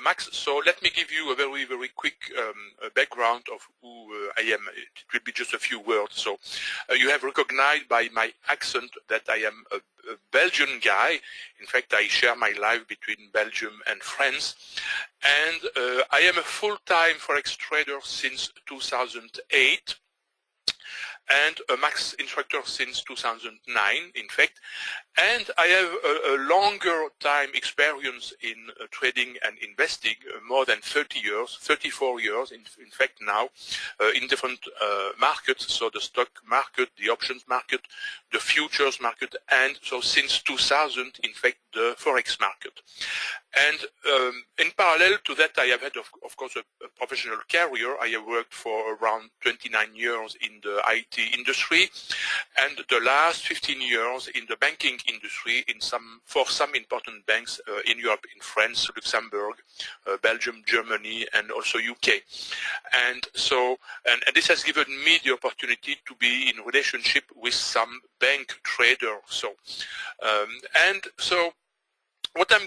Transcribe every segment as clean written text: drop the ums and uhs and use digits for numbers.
max. So let me give you a very, very quick background of who I am. It will be just a few words. So you have recognized by my accent that I am a Belgian guy. In fact, I share my life between Belgium and France. And I am a full-time Forex trader since 2008. And a max instructor since 2009, in fact. And I have a longer time experience in trading and investing, more than 30 years, 34 years, in fact now, in different markets, so the stock market, the options market, the futures market, and so since 2000, in fact, the Forex market. And in parallel to that, I have had, of course, a professional career. I have worked for around 29 years in the IT industry, and the last 15 years in the banking industry for some important banks in Europe, in France, Luxembourg, Belgium, Germany, and also UK. And so, and this has given me the opportunity to be in relationship with some bank traders. So,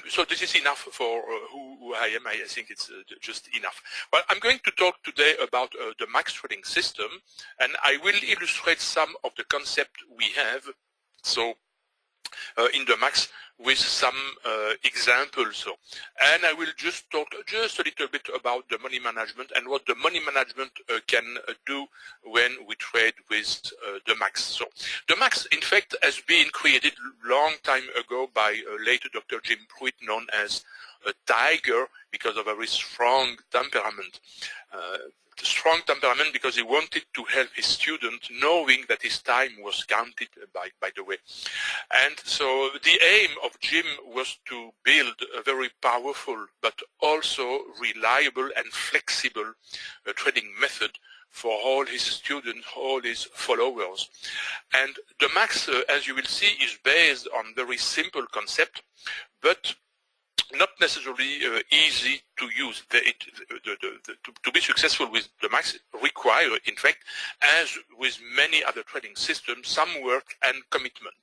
so this is enough for who I am. I think it's just enough. Well, I'm going to talk today about the max trading system, and I will illustrate some of the concepts we have. So in the max with some examples. And I will just talk just a little bit about the money management and what the money management can do when we trade with the max. So the max, in fact, has been created long time ago by late Dr. Jim Pruitt, known as a tiger, because of a very strong temperament. Strong temperament because he wanted to help his student, knowing that his time was counted, by the way. And so the aim of Jim was to build a very powerful but also reliable and flexible trading method for all his students, all his followers. And the max, as you will see, is based on very simple concept, but not necessarily easy to use. To be successful with the max require, in fact, as with many other trading systems, some work and commitment.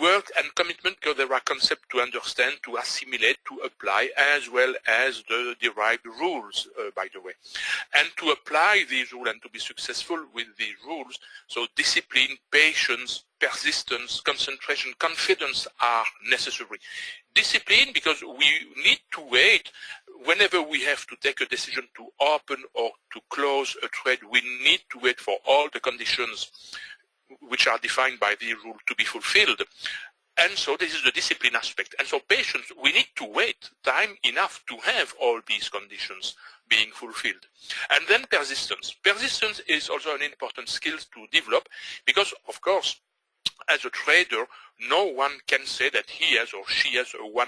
Work and commitment because there are concepts to understand, to assimilate, to apply, as well as the derived rules, by the way. And to apply these rules and to be successful with these rules, so discipline, patience, persistence, concentration, confidence are necessary. Discipline because we need to wait whenever we have to take a decision to open or to close a trade. We need to wait for all the conditions which are defined by the rule to be fulfilled. And so this is the discipline aspect. And so patience, we need to wait time enough to have all these conditions being fulfilled. And then persistence. Persistence is also an important skill to develop because, of course, as a trader, no one can say that he has or she has a 100%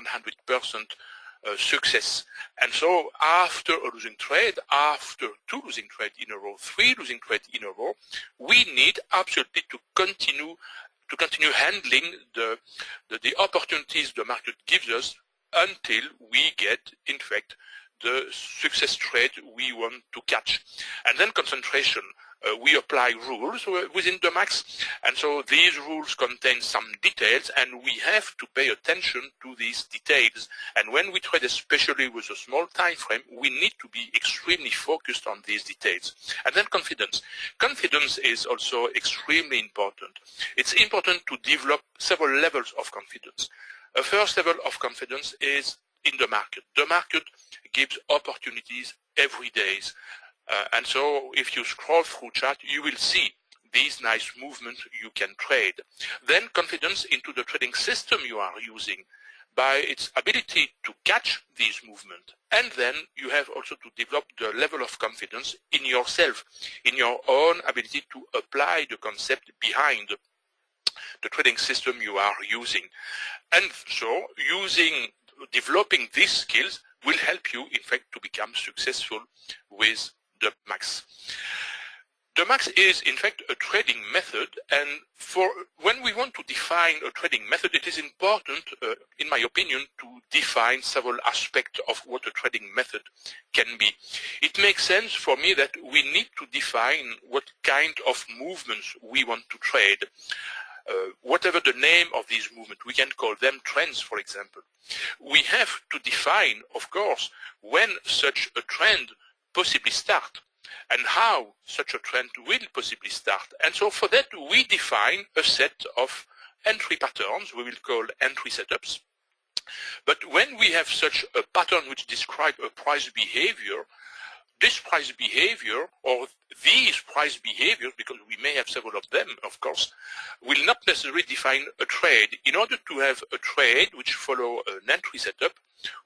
success. And so after a losing trade, after 2 losing trades in a row, 3 losing trades in a row, we need absolutely to continue handling the opportunities the market gives us until we get, in fact, the success trade we want to catch. And then concentration. We apply rules within the max, and so these rules contain some details, and we have to pay attention to these details. And when we trade, especially with a small time frame, we need to be extremely focused on these details. And then confidence. Confidence is also extremely important. It's important to develop several levels of confidence. A first level of confidence is in the market. The market gives opportunities every day. And so if you scroll through chart, you will see these nice movements you can trade. Then confidence into the trading system you are using by its ability to catch these movements. And then you have also to develop the level of confidence in yourself, in your own ability to apply the concept behind the trading system you are using. And so developing these skills will help you, in fact, to become successful with the max. The max is, in fact, a trading method, and when we want to define a trading method, it is important, in my opinion, to define several aspects of what a trading method can be. It makes sense for me that we need to define what kind of movements we want to trade. whatever the name of these movements, we can call them trends, for example. We have to define, of course, when such a trend possibly start and how such a trend will possibly start. And so for that, we define a set of entry patterns we will call entry setups. But when we have such a pattern which describes a price behavior, this price behavior, or these price behaviors, because we may have several of them, of course, will not necessarily define a trade. In order to have a trade which follow an entry setup,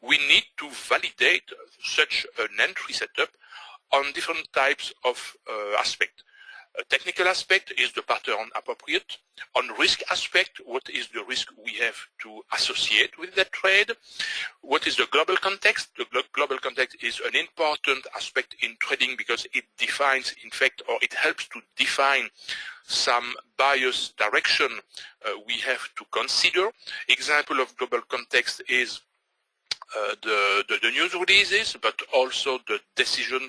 we need to validate such an entry setup on different types of aspects. A technical aspect, is the pattern appropriate? On risk aspect, what is the risk we have to associate with that trade? What is the global context? The global context is an important aspect in trading because it defines, in fact, or it helps to define some bias direction we have to consider. Example of global context is the news releases, but also the decision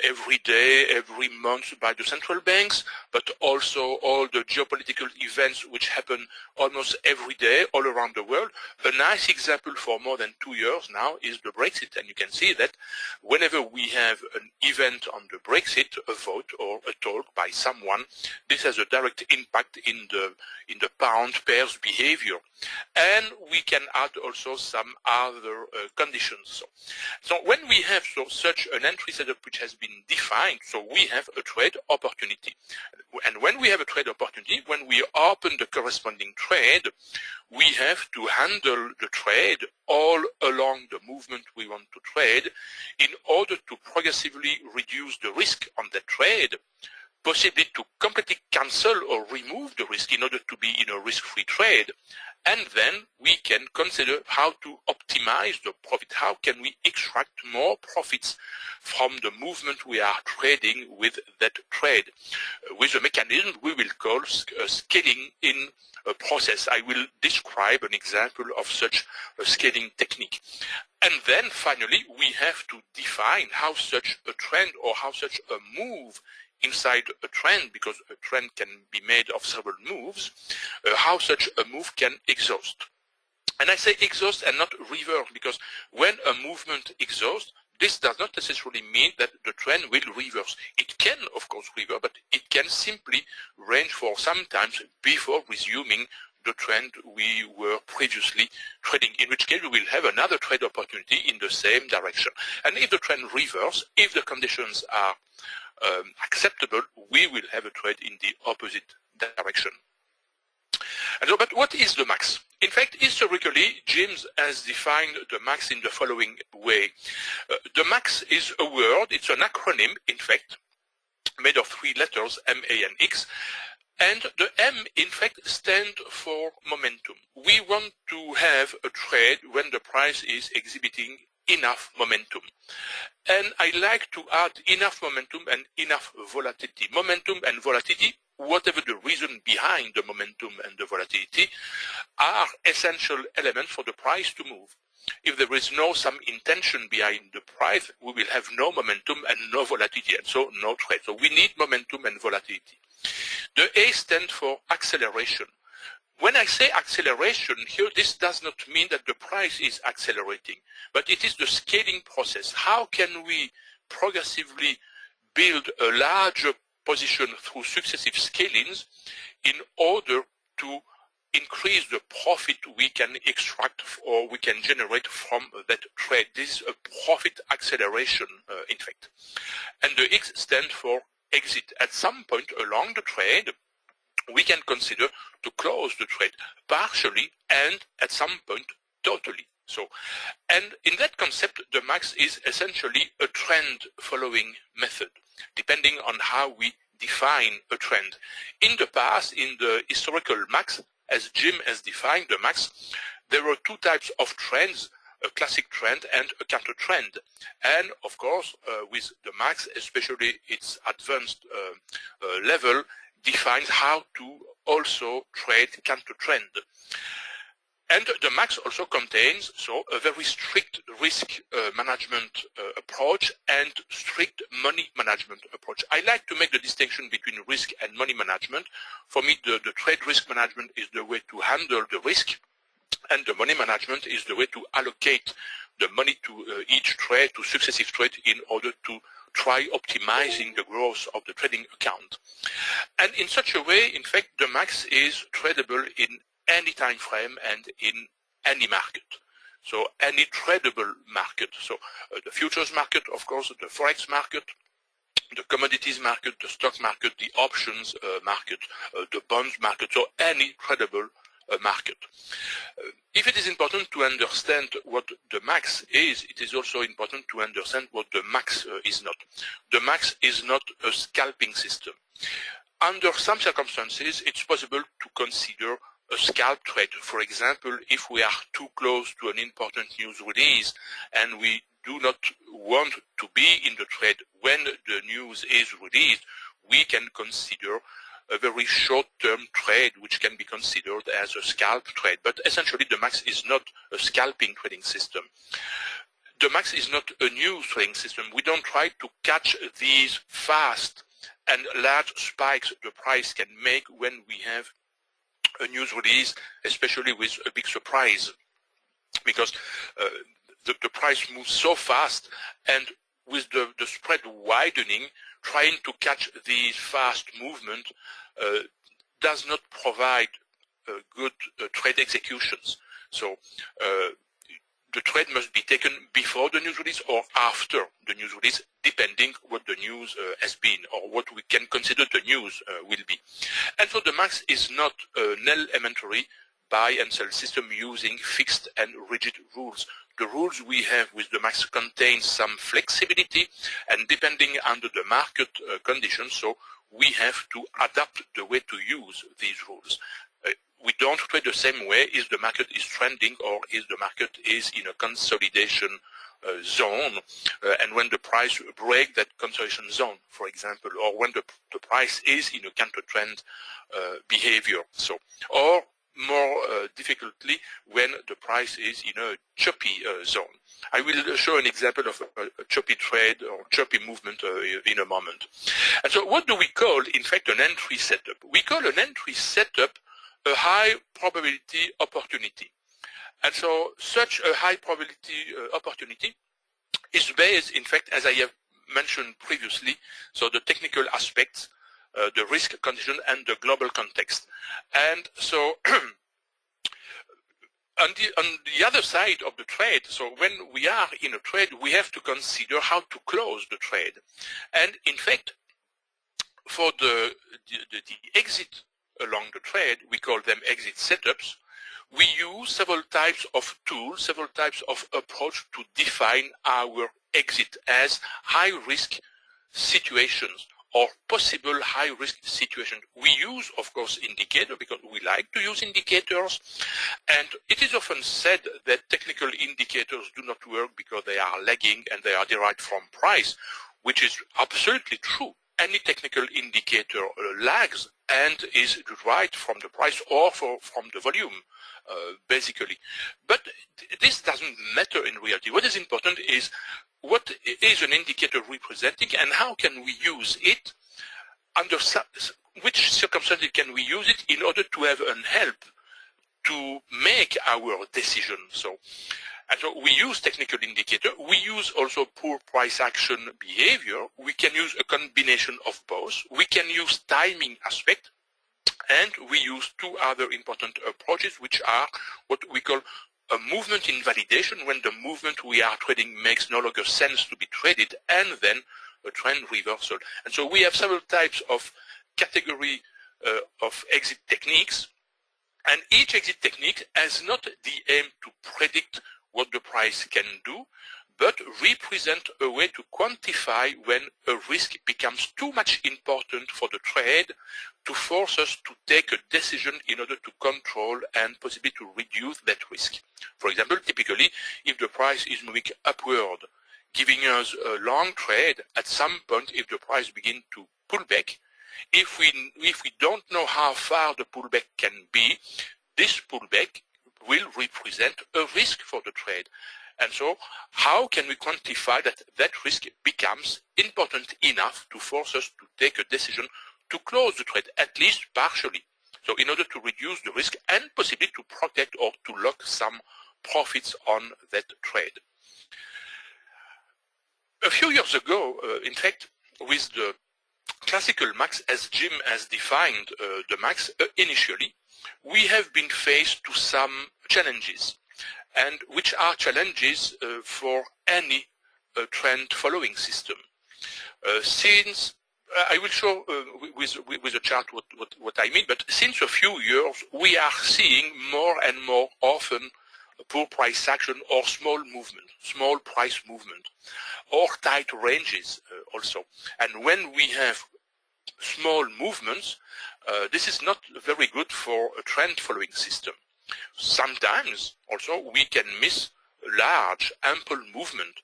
every day, every month by the central banks, but also all the geopolitical events which happen almost every day all around the world. A nice example for more than 2 years now is the Brexit, and you can see that whenever we have an event on the Brexit, a vote or a talk by someone, this has a direct impact in the pound pair's behavior. And we can add also some other conditions. So when we have such an entry setup which has been defined, so we have a trade opportunity. And when we have a trade opportunity, when we open the corresponding trade, we have to handle the trade all along the movement we want to trade in order to progressively reduce the risk on that trade, possibly to completely cancel or remove the risk in order to be in a risk-free trade. And then we can consider how to optimize the profit. How can we extract more profits from the movement we are trading with that trade? With a mechanism we will call a scaling in a process. I will describe an example of such a scaling technique. And then finally, we have to define how such a trend or how such a move inside a trend, because a trend can be made of several moves, how such a move can exhaust. And I say exhaust and not reverse, because when a movement exhausts, this does not necessarily mean that the trend will reverse. It can, of course, reverse, but it can simply range for some time before resuming the trend we were previously trading, in which case we will have another trade opportunity in the same direction. And if the trend reverses, if the conditions are acceptable, we will have a trade in the opposite direction. And so, but what is the max? In fact, historically, James has defined the max in the following way. The max is a word, it's an acronym, in fact, made of 3 letters, M, A, and X. And the M, in fact, stands for momentum. We want to have a trade when the price is exhibiting enough momentum. And I like to add enough momentum and enough volatility. Momentum and volatility, whatever the reason behind the momentum and the volatility, are essential elements for the price to move. If there is some intention behind the price, we will have no momentum and no volatility, and so no trade. So we need momentum and volatility. The A stands for acceleration. When I say acceleration here, this does not mean that the price is accelerating, but it is the scaling process. How can we progressively build a larger position through successive scalings in order to increase the profit we can extract or we can generate from that trade? This is a profit acceleration, in fact. And the X stands for exit. At some point along the trade, we can consider to close the trade partially and at some point totally. So, and in that concept, the max is essentially a trend following method, depending on how we define a trend. In the past, in the historical max, as Jim has defined the max, there were 2 types of trends, a classic trend and a counter trend. And of course, with the max, especially its advanced level, defines how to also trade counter trend. And the MAX also contains a very strict risk management approach and strict money management approach. I like to make the distinction between risk and money management. For me, the trade risk management is the way to handle the risk, and the money management is the way to allocate the money to each trade, to successive trade, in order to try optimizing the growth of the trading account. And in such a way, in fact, the MAX is tradable in any time frame and in any market. So any tradable market. So the futures market, of course, the forex market, the commodities market, the stock market, the options market, the bonds market, so any tradable market. If it is important to understand what the MAX is, it is also important to understand what the MAX is not. The MAX is not a scalping system. Under some circumstances, it's possible to consider a scalp trade. For example, if we are too close to an important news release and we do not want to be in the trade when the news is released, we can consider a very short-term trade, which can be considered as a scalp trade. But essentially, the MAX is not a scalping trading system. The MAX is not a news trading system. We don't try to catch these fast and large spikes the price can make when we have a news release, especially with a big surprise, because the price moves so fast, and with the spread widening, trying to catch these fast movement does not provide good trade executions. So the trade must be taken before the news release or after the news release, depending what the news has been or what we can consider the news will be. And so the MAX is not an elementary buy and sell system using fixed and rigid rules. The rules we have with the MAX contain some flexibility, and depending on the market conditions, so we have to adapt the way to use these rules. We don't trade the same way if the market is trending or if the market is in a consolidation zone, and when the price breaks that consolidation zone, for example, or when the price is in a counter-trend behavior. So, or more difficultly, when the price is in a choppy zone. I will show an example of a choppy trade or choppy movement in a moment. And so what do we call, in fact, an entry setup? We call an entry setup a high probability opportunity. And so such a high probability opportunity is based, in fact, as I have mentioned previously, so the technical aspects, the risk condition, and the global context. And so on the other side of the trade, so when we are in a trade, we have to consider how to close the trade. And in fact, for the exit along the trade, we call them exit setups. We use several types of tools, several types of approach to define our exit as high-risk situations or possible high-risk situations. We use, of course, indicators because we like to use indicators, and it is often said that technical indicators do not work because they are lagging and they are derived from price, which is absolutely true. Any technical indicator lags and is derived from the price or from the volume, basically. But this doesn't matter in reality. What is important is what is an indicator representing and how can we use it, under which circumstances can we use it in order to have an help to make our decision. And so we use technical indicator. We use also poor price action behavior. We can use a combination of both. We can use timing aspect, and we use two other important approaches, which are what we call a movement invalidation, when the movement we are trading makes no longer sense to be traded, and then a trend reversal. And so we have several types of category of exit techniques, and each exit technique has not the aim to predict what the price can do, but represent a way to quantify when a risk becomes too much important for the trade to force us to take a decision in order to control and possibly to reduce that risk. For example, typically, if the price is moving upward, giving us a long trade, at some point, if the price begins to pull back, if we don't know how far the pullback can be, this pullback will represent a risk for the trade. And so how can we quantify that that risk becomes important enough to force us to take a decision to close the trade, at least partially? So in order to reduce the risk and possibly to protect or to lock some profits on that trade. A few years ago, in fact, with the classical max, as Jim has defined the max initially, we have been faced to some challenges, and which are challenges for any trend following system. Since I will show with a chart what I mean, but since a few years we are seeing more and more often poor price action or small movement, small price movement, or tight ranges also. And when we have small movements, this is not very good for a trend following system. Sometimes also we can miss large, ample movement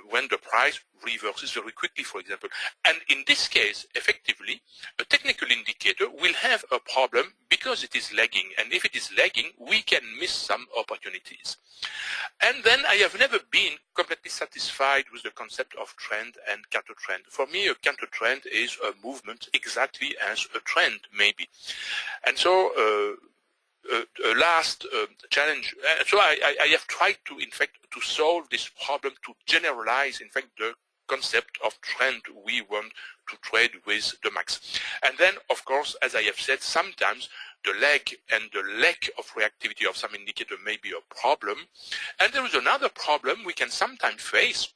when the price reverses very quickly, for example. And in this case, effectively, a technical indicator will have a problem because it is lagging. And if it is lagging, we can miss some opportunities. And then I have never been completely satisfied with the concept of trend and counter trend. For me, a counter trend is a movement exactly as a trend, maybe. And so last challenge, so I have tried to, in fact, to solve this problem, to generalize, in fact, the concept of trend we want to trade with the max. And then, of course, as I have said, sometimes the lag and the lack of reactivity of some indicator may be a problem. And there is another problem we can sometimes face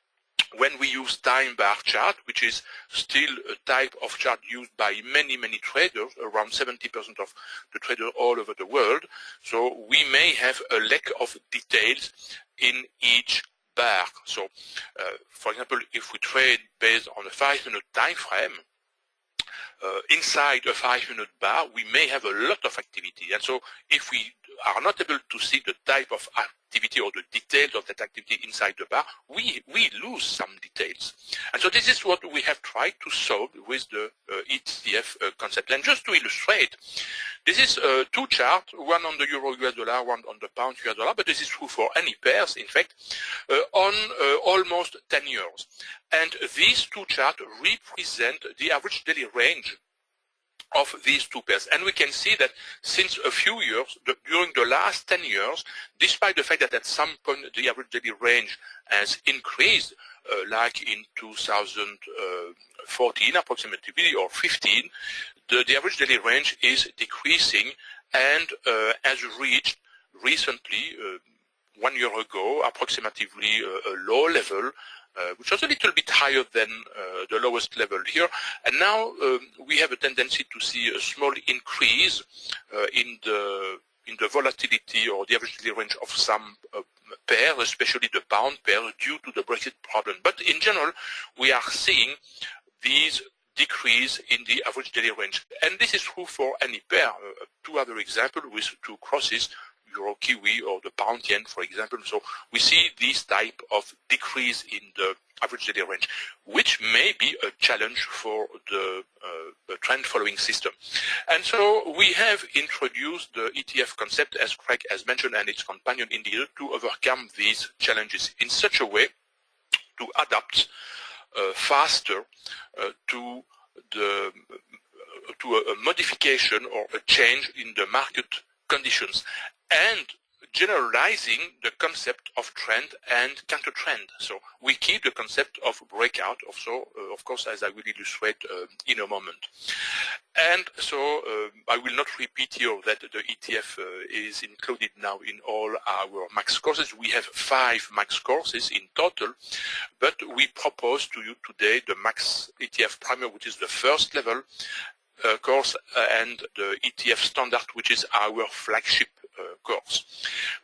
when we use time bar chart, which is still a type of chart used by many traders, around 70% of the traders all over the world. So we may have a lack of details in each bar. So, for example, if we trade based on a 5-minute time frame, inside a 5-minute bar, we may have a lot of activity. And so if we are not able to see the type of activity or the details of that activity inside the bar, we lose some details. And so this is what we have tried to solve with the ETF concept. And just to illustrate, this is two charts, one on the euro US dollar, one on the pound US dollar, but this is true for any pairs, in fact, on almost 10 years. And these two charts represent the average daily range of these two pairs. And we can see that since a few years, during the last 10 years, despite the fact that at some point the average daily range has increased, like in 2014 approximately, or 15, the average daily range is decreasing and has reached recently, 1 year ago, approximately a low level, which was a little bit higher than the lowest level here. And now we have a tendency to see a small increase in the volatility or the average daily range of some pairs, especially the pound pair, due to the Brexit problem. But in general, we are seeing these decrease in the average daily range. And this is true for any pair. Two other examples with two crosses, Euro Kiwi or the pound yen, for example. So we see this type of decrease in the average daily range, which may be a challenge for the trend following system. And so we have introduced the ETF concept, as Craig has mentioned, and its companion indicator, to overcome these challenges in such a way to adapt faster to a modification or a change in the market conditions, and generalizing the concept of trend and counter trend. So we keep the concept of breakout also, of course, as I will illustrate in a moment. And so I will not repeat here that the ETF is included now in all our max courses. We have 5 max courses in total, but we propose to you today the max ETF-Primer, which is the first level course, and the ETF-Standard, which is our flagship course,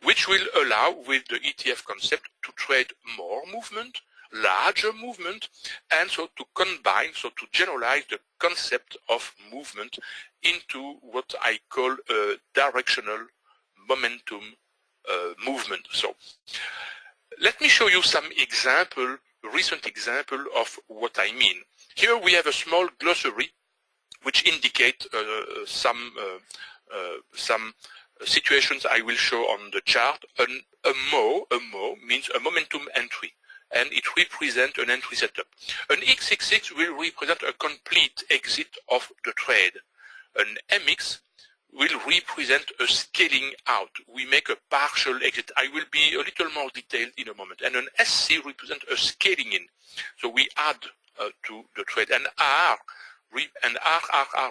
which will allow, with the ETF concept, to trade more movement, larger movement, and so to combine, so to generalize the concept of movement into what I call a directional momentum movement. So let me show you some example, recent example of what I mean. Here we have a small glossary which indicate some situations I will show on the chart. A MO means a momentum entry, and it represents an entry setup. An XXX will represent a complete exit of the trade. An MX will represent a scaling out. We make a partial exit. I will be a little more detailed in a moment. And an SC represents a scaling in. So we add to the trade. And R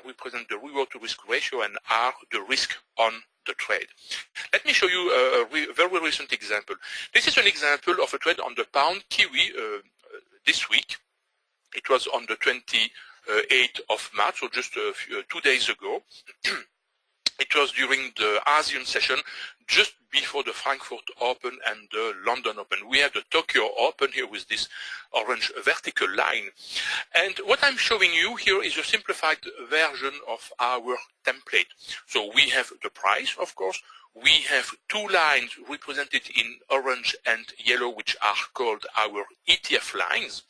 represent the reward to risk ratio, and R the risk on the trade. Let me show you a very recent example. This is an example of a trade on the pound Kiwi this week. It was on the 28th of March, so just 2 days ago. It was during the ASEAN session, just before the Frankfurt Open and the London Open. We have the Tokyo Open here with this orange vertical line. And what I'm showing you here is a simplified version of our template. So we have the price, of course. We have two lines represented in orange and yellow, which are called our ETF lines.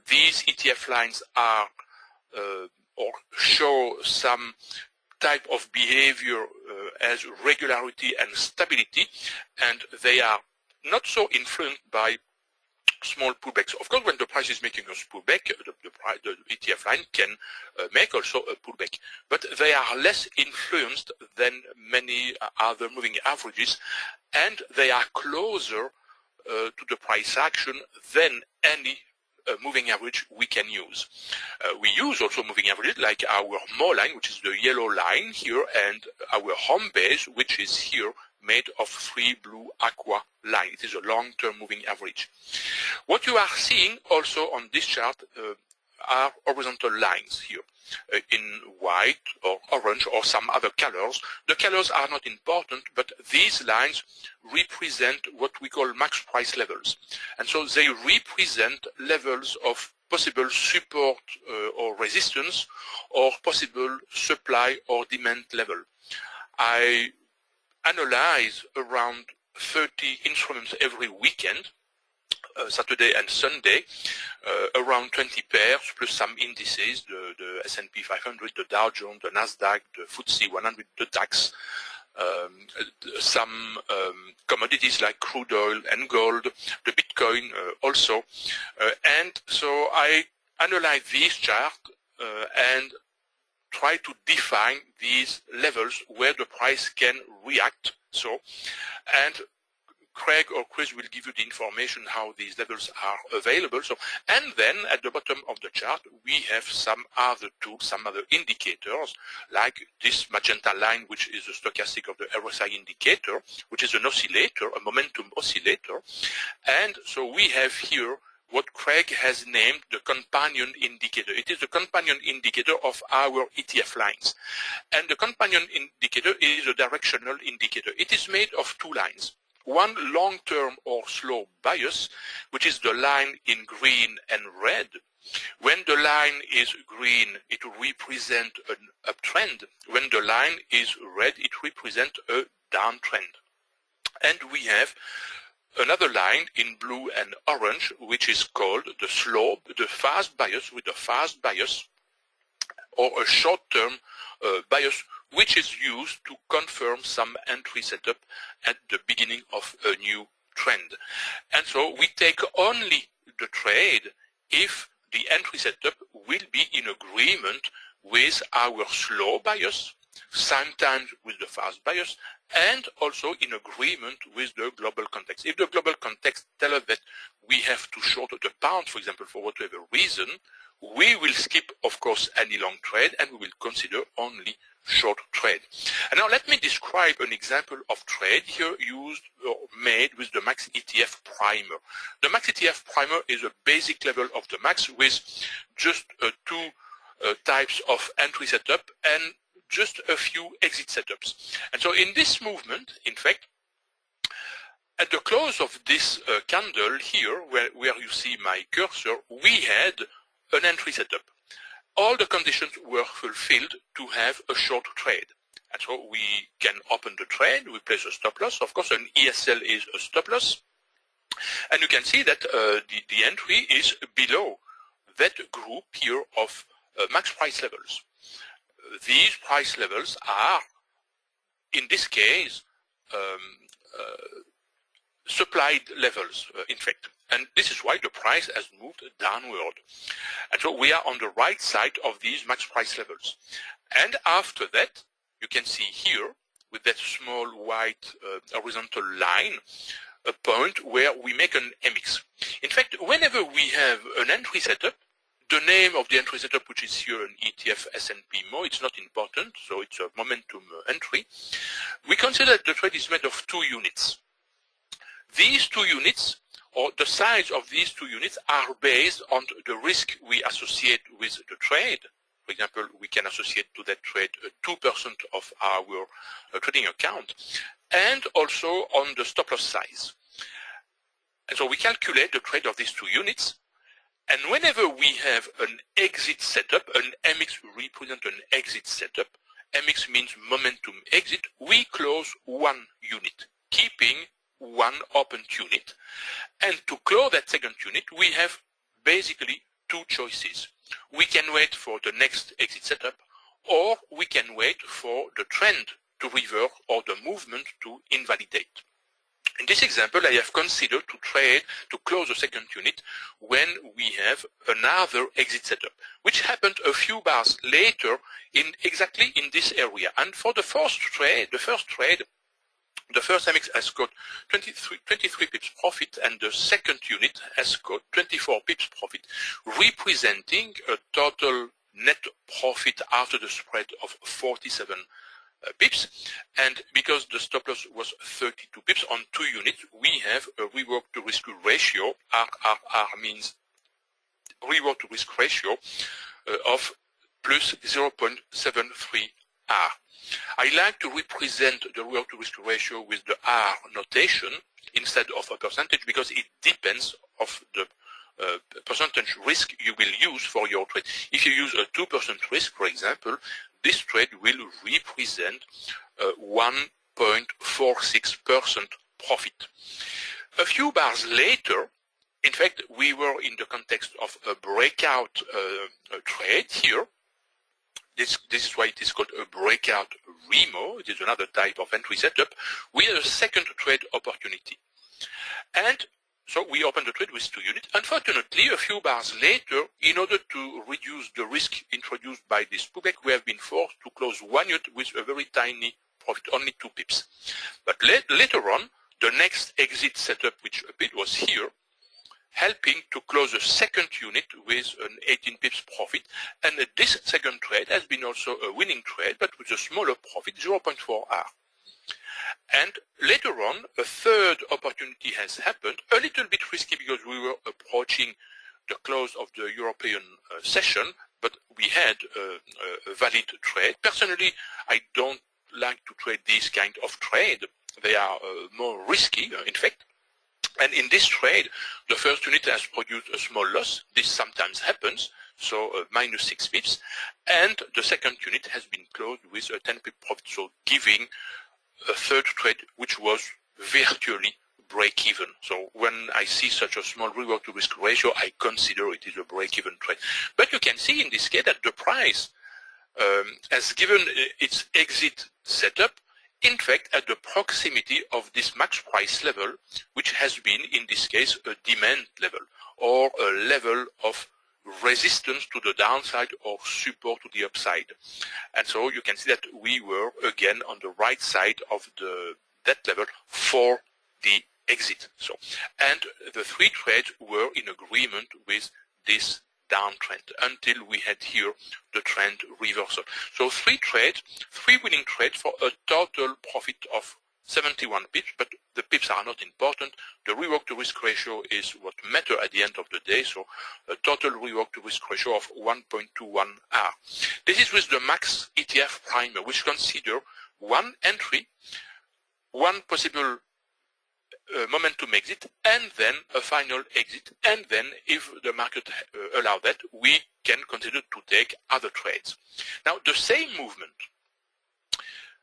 These ETF lines are or show some type of behavior as regularity and stability, and they are not so influenced by small pullbacks. Of course, when the price is making a pullback, the ETF line can make also a pullback, but they are less influenced than many other moving averages, and they are closer to the price action than any moving average we can use. We use also moving averages like our MO line, which is the yellow line here, and our home base, which is here, made of three blue aqua line. It is a long-term moving average. What you are seeing also on this chart are horizontal lines here in white or orange or some other colors. The colors are not important, but these lines represent what we call max price levels. And so they represent levels of possible support or resistance, or possible supply or demand level. I analyze around 30 instruments every weekend, Saturday and Sunday, around 20 pairs plus some indices, the S&P 500, the Dow Jones, the Nasdaq, the FTSE 100, the DAX, some commodities like crude oil and gold, the Bitcoin also. And so I analyze these charts and try to define these levels where the price can react. So, and Craig or Chris will give you the information how these levels are available. So, and then at the bottom of the chart, we have some other tools, some other indicators, like this magenta line, which is the stochastic of the RSI indicator, which is an oscillator, a momentum oscillator. And so we have here what Craig has named the companion indicator. It is the companion indicator of our ETF lines. And the companion indicator is a directional indicator. It is made of two lines. One long-term or slow bias, which is the line in green and red. When the line is green, it represents an uptrend. When the line is red, it represents a downtrend. And we have another line in blue and orange, which is called the slope, the fast bias, with a fast bias, or a short-term bias, which is used to confirm some entry setup at the beginning of a new trend. And so we take only the trade if the entry setup will be in agreement with our slow bias, sometimes with the fast bias, and also in agreement with the global context. If the global context tells us that we have to short the pound, for example, for whatever reason, we will skip, of course, any long trade, and we will consider only short trade. And now let me describe an example of trade here used or made with the Max ETF Primer. The Max ETF Primer is a basic level of the Max with just two types of entry setup and just a few exit setups. And so in this movement, in fact, at the close of this candle here, where you see my cursor, we had an entry setup. All the conditions were fulfilled to have a short trade. And so we can open the trade, we place a stop loss. Of course, an ESL is a stop loss. And you can see that the entry is below that group here of max price levels. These price levels are in this case, supplied levels, in fact. And this is why the price has moved downward. And so we are on the right side of these max price levels. And after that, you can see here, with that small white horizontal line, a point where we make an MX. In fact, whenever we have an entry setup, the name of the entry setup, which is here an ETF S&P Mo, it's not important, so it's a momentum entry. We consider that the trade is made of 2 units. These 2 units, or the size of these 2 units, are based on the risk we associate with the trade. For example, we can associate to that trade 2% of our trading account, and also on the stop loss size. And so we calculate the trade of these 2 units, and whenever we have an exit setup, an MX represents an exit setup, MX means momentum exit, we close 1 unit, keeping 1 open unit. And to close that second unit, we have basically 2 choices. We can wait for the next exit setup, or we can wait for the trend to reverse or the movement to invalidate. In this example, I have considered to close the second unit when we have another exit setup, which happened a few bars later exactly in this area. And for the first trade, the first MX has got 23 pips profit, and the second unit has got 24 pips profit, representing a total net profit after the spread of 47 pips. And because the stop loss was 32 pips on 2 units, we have a reward to risk ratio, RRR means reward to risk ratio, of plus 0.73 R. I like to represent the reward to risk ratio with the R notation instead of a percentage, because it depends of the percentage risk you will use for your trade. If you use a 2% risk, for example, this trade will represent 1.46% profit. A few bars later, in fact, we were in the context of a breakout trade here. This is why it is called a breakout REMO. It is another type of entry setup. We had a second trade opportunity. And so we opened the trade with 2 units. Unfortunately, a few bars later, in order to reduce the risk introduced by this pullback, we have been forced to close 1 unit with a very tiny profit, only 2 pips. But later on, the next exit setup which appeared was here, helping to close a second unit with an 18 pips profit. And this second trade has been also a winning trade, but with a smaller profit, 0.4 R. And later on, a third opportunity has happened, a little bit risky because we were approaching the close of the European session, but we had a valid trade. Personally, I don't like to trade this kind of trade. They are more risky, in fact. And in this trade, the first unit has produced a small loss. This sometimes happens, so minus 6 pips. And the second unit has been closed with a 10 pip profit, so giving a third trade which was virtually break-even. So when I see such a small reward to risk ratio, I consider it is a break-even trade. But you can see in this case that the price has given its exit setup, in fact, at the proximity of this max price level, which has been, in this case, a demand level, or a level of resistance to the downside or support to the upside. And so you can see that we were, again, on the right side of that level for the exit. So, and the 3 trades were in agreement with this downtrend until we had here the trend reversal. So 3 trades, 3 winning trades for a total profit of 71 pips, but the pips are not important. The reward to risk ratio is what matters at the end of the day, so a total reward to risk ratio of 1.21 R. This is with the max ETF primer, which consider 1 entry, 1 possible momentum exit, and then a final exit, and then if the market allows that, we can consider to take other trades. Now, the same movement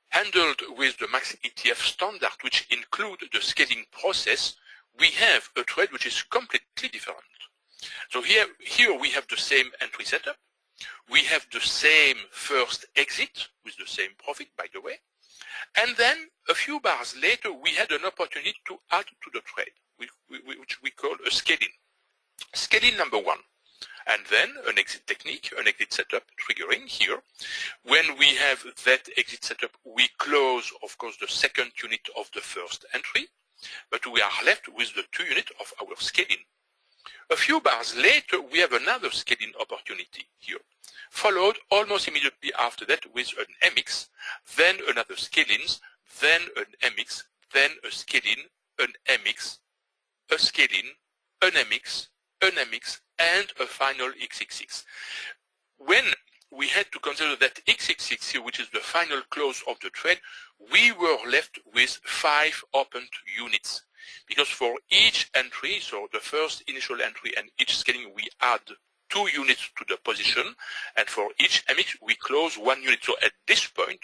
handled with the max ETF standard, which include the scaling process, we have a trade which is completely different. So here we have the same entry setup, we have the same first exit with the same profit, by the way, And then a few bars later, we had an opportunity to add to the trade, which we call a scaling. Scaling number one. And then an exit technique, an exit setup triggering here. When we have that exit setup, we close, of course, the second unit of the first entry, but we are left with the 2 units of our scaling. A few bars later, we have another scaling opportunity here, followed almost immediately after that with an MX, then another scaling, then an MX, then a scaling, an MX, a scaling, an MX, an MX, and a final XXX. When we had to consider that XXX here, which is the final close of the trade, we were left with 5 opened units. Because for each entry, so the first initial entry and each scaling, we add 2 units to the position, and for each MX, we close 1 unit. So at this point,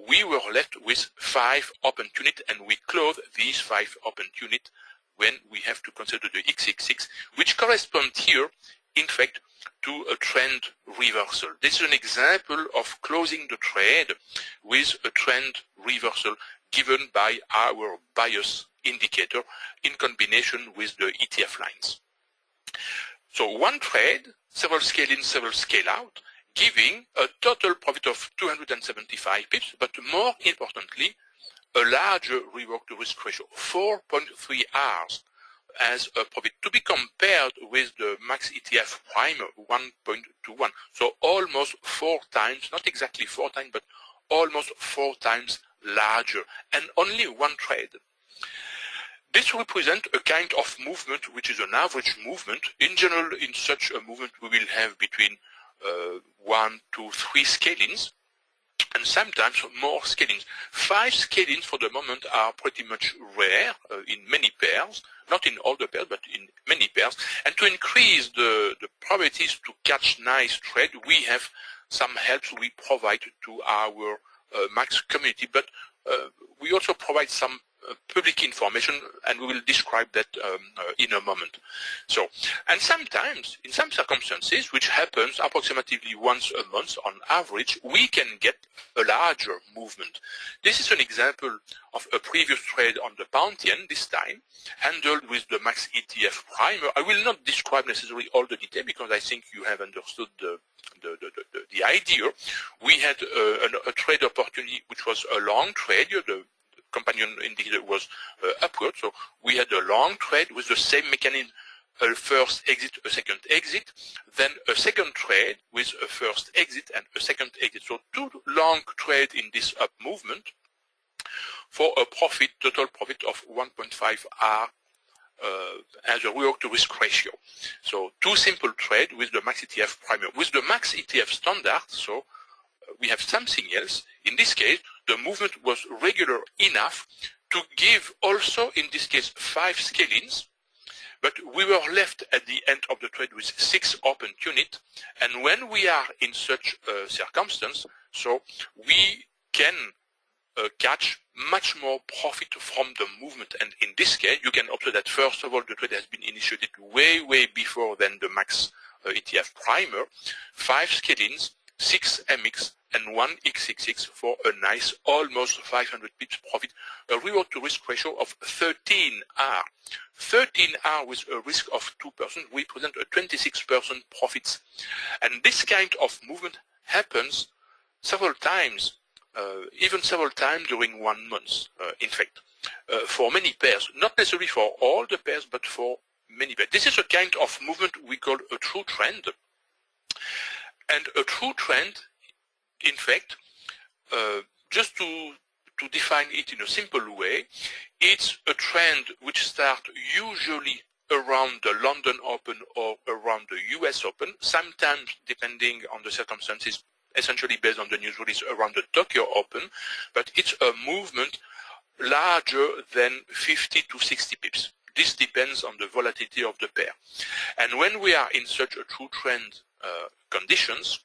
we were left with 5 open units, and we close these 5 open units when we have to consider the XXX, which corresponds here, in fact, to a trend reversal. This is an example of closing the trade with a trend reversal given by our bias indicator in combination with the ETF lines. So one trade, several scale in, several scale out, giving a total profit of 275 pips, but more importantly, a larger reward to risk ratio, 4.3 hours as a profit, to be compared with the max ETF-Primer 1.21. So almost 4 times, not exactly 4 times, but almost 4 times larger, and only one trade. This represents a kind of movement which is an average movement. In general, in such a movement, we will have between 1 to 3 scalings, and sometimes more scalings. 5 scalings for the moment are pretty much rare in many pairs, not in all the pairs, but in many pairs. And to increase the probabilities to catch nice trade, we have some helps we provide to our Max community, but we also provide some public information, and we will describe that in a moment. So, and sometimes, in some circumstances, which happens approximately once a month on average, we can get a larger movement. This is an example of a previous trade on the pound yen, this time, handled with the Max ETF-Primer. I will not describe necessarily all the detail because I think you have understood the idea. We had a trade opportunity which was a long trade. The companion indicator was upward, so we had a long trade with the same mechanism, a first exit, a second exit, then a second trade with a first exit and a second exit. So 2 long trades in this up movement for a profit, total profit of 1.5 R as a reward to risk ratio. So 2 simple trades with the Max ETF-Primer. With the Max ETF-Standard, so we have something else. In this case, the movement was regular enough to give also, in this case, 5 scalings, but we were left at the end of the trade with 6 open units. And when we are in such a circumstance, so we can catch much more profit from the movement. And in this case, you can observe that first of all, the trade has been initiated way before than the Max ETF-Primer, 5 scalings, 6 MX, and 1 XXX for a nice almost 500 pips profit, a reward to risk ratio of 13R. 13R with a risk of 2% represent a 26% profits. And this kind of movement happens several times, even several times during 1 month, in fact, for many pairs, not necessarily for all the pairs, but for many pairs. This is a kind of movement we call a true trend. And a true trend, in fact, just to define it in a simple way, it's a trend which starts usually around the London Open or around the US Open, sometimes depending on the circumstances, essentially based on the news release around the Tokyo Open, but it's a movement larger than 50 to 60 pips. This depends on the volatility of the pair. And when we are in such a true trend conditions,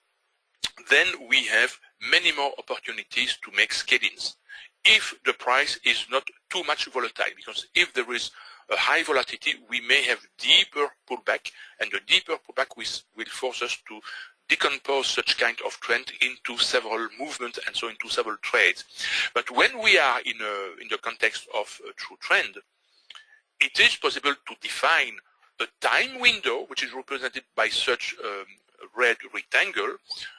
then we have many more opportunities to make scalings if the price is not too much volatile, because if there is a high volatility, we may have deeper pullback, and the deeper pullback will force us to decompose such kind of trend into several movements and so into several trades. But when we are in the context of a true trend, it is possible to define a time window, which is represented by such a red rectangle,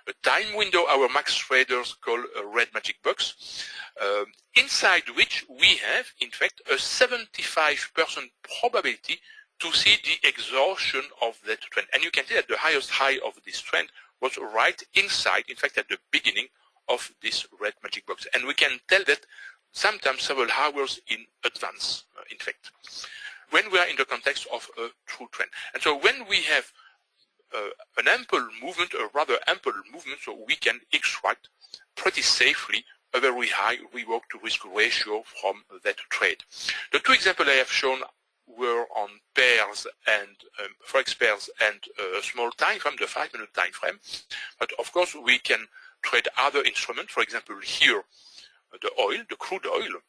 a time window our max traders call a red magic box, inside which we have, in fact, a 75% probability to see the exhaustion of that trend. And you can see that the highest high of this trend was right inside, in fact, at the beginning of this red magic box. And we can tell that sometimes several hours in advance, in fact, when we are in the context of a true trend. And so when we have an ample movement, a rather ample movement, so we can extract pretty safely a very high reward to risk ratio from that trade. The two examples I have shown were on pairs and forex pairs and a small time frame, the 5-minute time frame. But of course we can trade other instruments. For example, here the oil, the crude oil.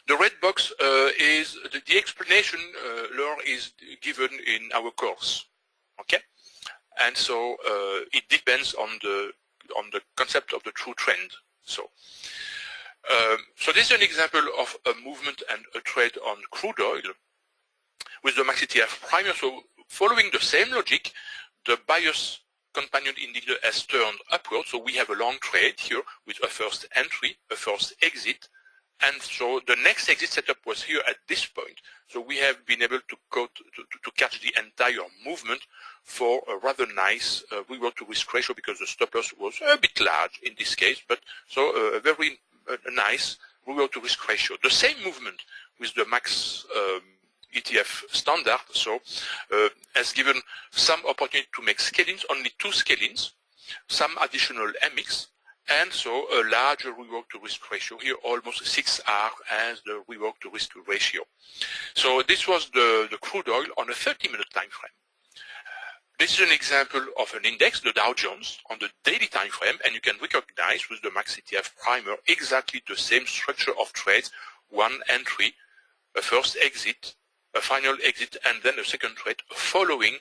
The red box is the explanation learned is given in our course. Okay, and so it depends on the concept of the true trend. So this is an example of a movement and a trade on crude oil with the max ETF-Primer. So following the same logic, the bias companion indicator has turned upward. So we have a long trade here with a first entry, a first exit. And so the next exit setup was here at this point. So we have been able to catch the entire movement for a rather nice reward to risk ratio, because the stop loss was a bit large in this case, but so a very nice reward to risk ratio. The same movement with the max ETF standard, so has given some opportunity to make scale-ins, only 2 scale-ins, some additional MX, and so a larger reward to risk ratio here, almost 6R as the reward to risk ratio. So this was the crude oil on a 30-minute time frame. This is an example of an index, the Dow Jones, on the daily time frame, and you can recognize with the max ETF-Primer exactly the same structure of trades: one entry, a first exit, a final exit, and then a second trade following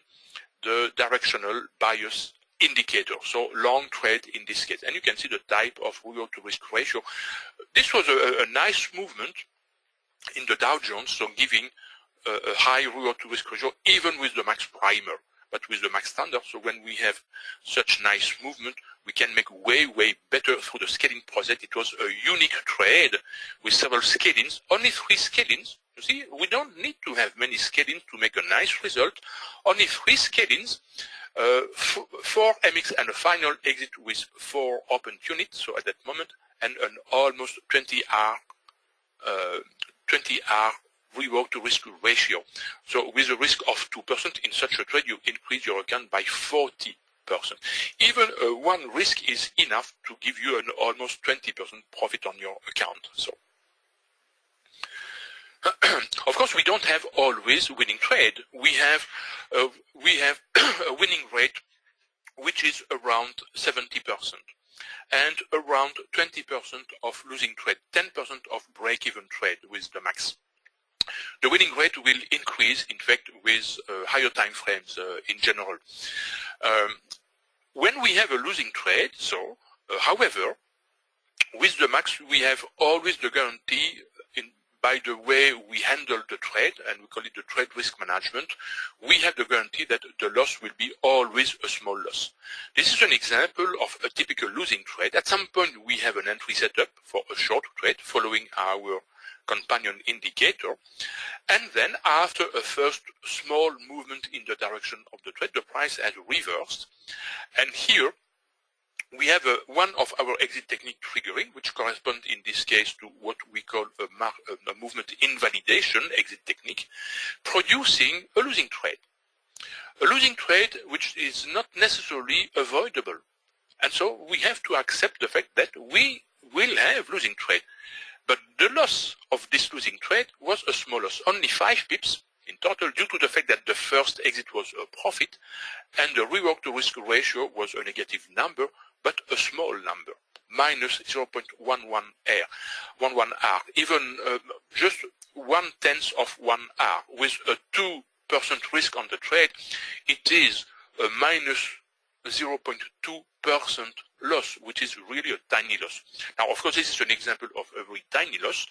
the directional bias indicator, so long trade in this case. And you can see the type of reward to risk ratio. This was a nice movement in the Dow Jones, so giving a high reward to risk ratio even with the max primer. But with the max standard, so when we have such nice movement, we can make way better through the scaling process. It was a unique trade with several scale-ins, only 3 scale-ins. You see, we don't need to have many scale-ins to make a nice result. Only 3 scale-ins, 4 MX and a final exit with 4 open units, so at that moment, and an almost 20R reward to risk ratio. So with a risk of 2% in such a trade, you increase your account by 40%. Even one risk is enough to give you an almost 20% profit on your account. So, of course, we don't have always winning trade. We have a winning rate which is around 70%, and around 20% of losing trade, 10% of break-even trade with the max. The winning rate will increase, in fact, with higher time frames in general. When we have a losing trade, so, however, with the max, we have always the guarantee by the way we handle the trade, and we call it the trade risk management. We have the guarantee that the loss will be always a small loss. This is an example of a typical losing trade. At some point, we have an entry setup for a short trade following our companion indicator, and then after a first small movement in the direction of the trade, the price has reversed, and here we have one of our exit technique triggering, which corresponds in this case to what we call a movement invalidation exit technique, producing a losing trade. A losing trade which is not necessarily avoidable, and so we have to accept the fact that we will have losing trade. But the loss of this losing trade was a small loss, only 5 pips in total, due to the fact that the first exit was a profit and the reward to risk ratio was a negative number, but a small number, minus 0.11R, even just 1/10 of 1R. With a 2% risk on the trade, it is a minus 0.2% loss, which is really a tiny loss. Now, of course, this is an example of a very tiny loss.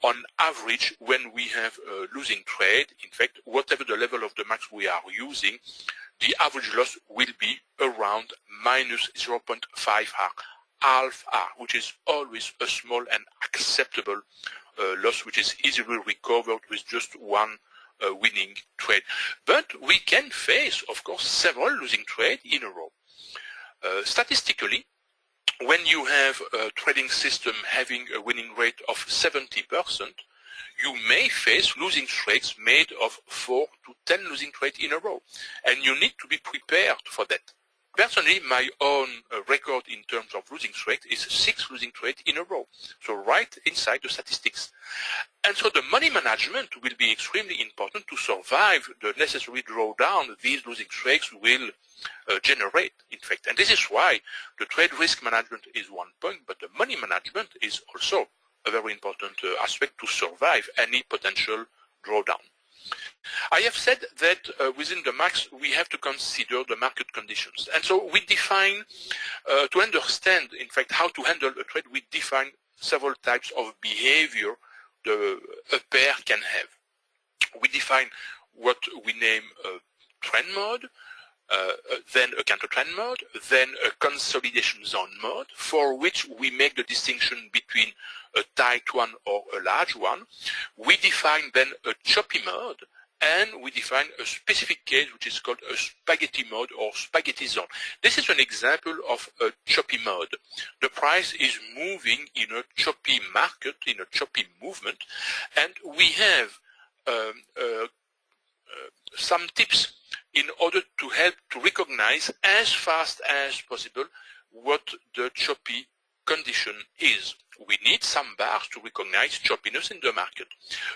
On average, when we have a losing trade, in fact, whatever the level of the max we are using, the average loss will be around minus 0.5 R, half R, which is always a small and acceptable loss, which is easily recovered with just one winning trade. But we can face, of course, several losing trades in a row. Statistically, when you have a trading system having a winning rate of 70%, you may face losing trades made of 4 to 10 losing trades in a row, and you need to be prepared for that. Personally, my own record in terms of losing trades is 6 losing trades in a row, so right inside the statistics. And so the money management will be extremely important to survive the necessary drawdown these losing trades will generate, in fact. And this is why the trade risk management is one point, but the money management is also a very important aspect to survive any potential drawdown. I have said that within the max we have to consider the market conditions, and so we define, to understand in fact how to handle a trade, we define several types of behavior a pair can have. We define what we name a trend mode, then a counter trend mode, then a consolidation zone mode, for which we make the distinction between a tight one or a large one. We define then a choppy mode, and we define a specific case which is called a spaghetti mode or spaghetti zone. This is an example of a choppy mode. The price is moving in a choppy market, in a choppy movement, and we have some tips in order to help to recognize as fast as possible what the choppy condition is. We need some bars to recognize choppiness in the market.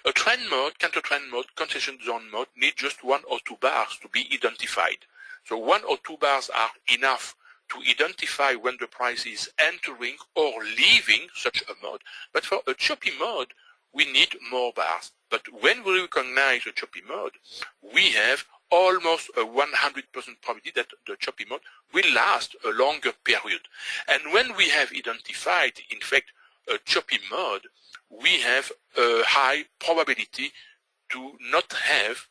A trend mode, counter trend mode, concession zone mode need just 1 or 2 bars to be identified. So 1 or 2 bars are enough to identify when the price is entering or leaving such a mode. But for a choppy mode, we need more bars. But when we recognize a choppy mode, we have almost a 100% probability that the choppy mode will last a longer period. And when we have identified, in fact, a choppy mode, we have a high probability to not have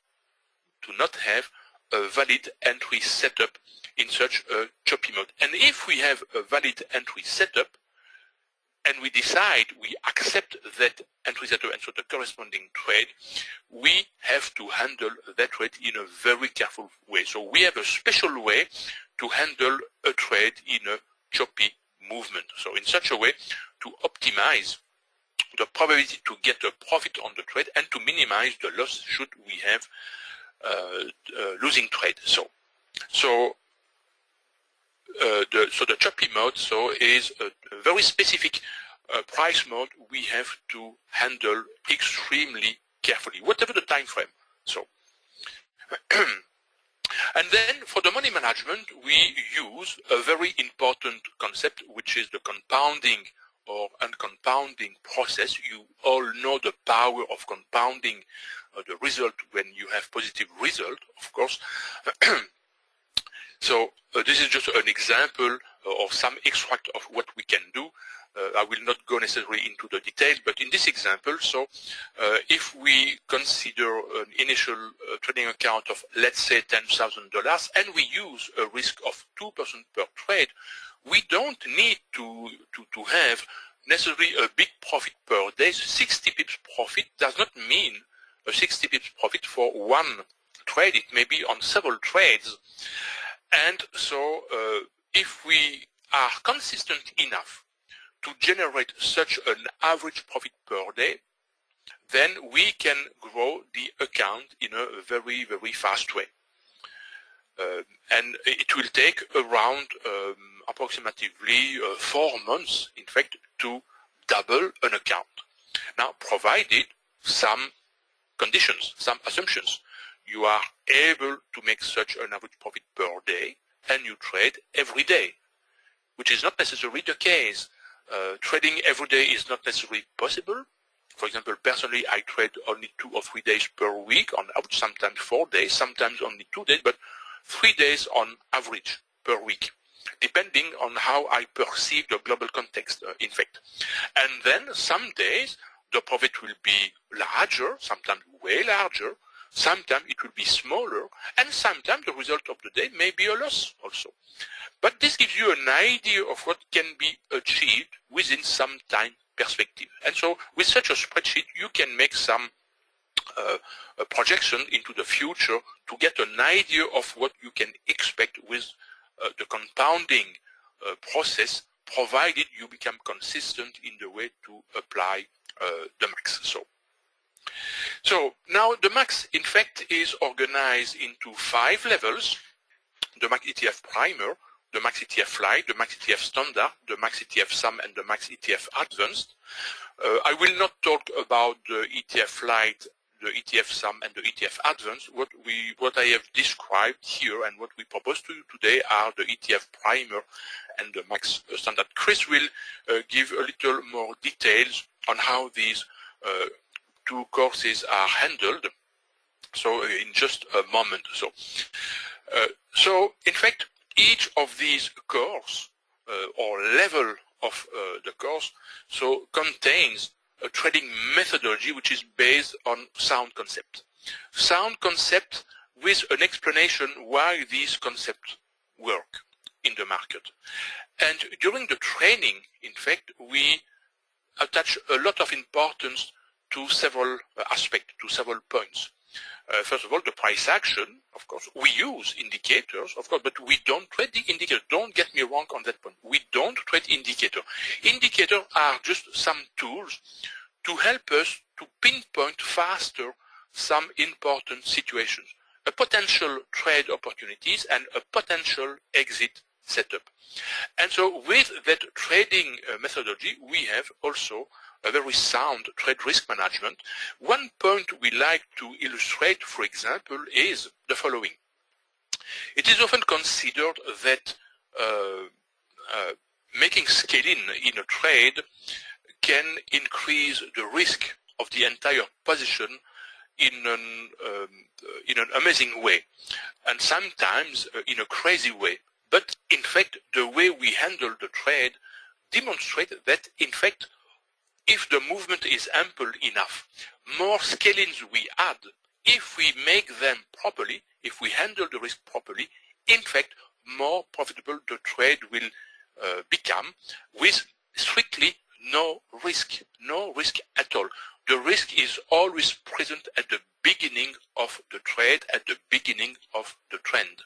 a valid entry setup in such a choppy mode. And if we have a valid entry setup, and we decide, we accept that entry setup and so the corresponding trade, we have to handle that trade in a very careful way. So we have a special way to handle a trade in a choppy movement. So in such a way to optimize the probability to get a profit on the trade and to minimize the loss should we have losing trade. So the choppy mode is a very specific price mode we have to handle extremely carefully, whatever the time frame. And then for the money management, we use a very important concept, which is the compounding or uncompounding process. You all know the power of compounding the result when you have positive result, of course. So this is just an example or some extract of what we can do. I will not go necessarily into the details, but in this example, if we consider an initial trading account of, let's say, $10,000, and we use a risk of 2% per trade, we don't need to have necessarily a big profit per day. 60 pips profit does not mean a 60 pips profit for one trade. It may be on several trades. And so if we are consistent enough to generate such an average profit per day, then we can grow the account in a very, very fast way. And it will take around approximately 4 months, in fact, to double an account. Now, provided some conditions, some assumptions. You are able to make such an average profit per day, and you trade every day, which is not necessarily the case. Trading every day is not necessarily possible. For example, personally, I trade only 2 or 3 days per week on average, sometimes 4 days, sometimes only 2 days, but 3 days on average. per week, depending on how I perceive the global context, in fact. And then some days the profit will be larger, sometimes way larger, sometimes it will be smaller, and sometimes the result of the day may be a loss also. But this gives you an idea of what can be achieved within some time perspective. And so with such a spreadsheet, you can make some a projection into the future to get an idea of what you can expect with the compounding process, provided you become consistent in the way to apply the max. So now the max, in fact, is organized into 5 levels: the max ETF Primer, the max ETF Lite, the max ETF Standard, the max ETF Sum, and the max ETF Advanced. I will not talk about the ETF Lite, the ETF Sum, and the ETF Advanced. What I have described here and what we propose to you today are the ETF Primer and the max Standard. Chris will give a little more details on how these 2 courses are handled. So in just a moment. So in fact, each of these course or level of the course contains a trading methodology which is based on sound concept. Sound concept with an explanation why these concepts work in the market. And during the training, in fact, we attach a lot of importance to several aspects, to several points. First of all, the price action, of course. We use indicators, of course, but we don't trade the indicator. Don't get me wrong on that point. We don't trade indicator. Indicators are just some tools to help us to pinpoint faster some important situations, a potential trade opportunities and a potential exit setup. And so with that trading methodology, we have also a very sound trade risk management. One point we like to illustrate, for example, is the following. It is often considered that making scale-in a trade can increase the risk of the entire position in an amazing way, and sometimes in a crazy way. But in fact, the way we handle the trade demonstrates that, in fact, if the movement is ample enough, more scale-ins we add, if we make them properly, if we handle the risk properly, in fact, more profitable the trade will become, with strictly no risk at all. The risk is always present at the beginning of the trade, at the beginning of the trend.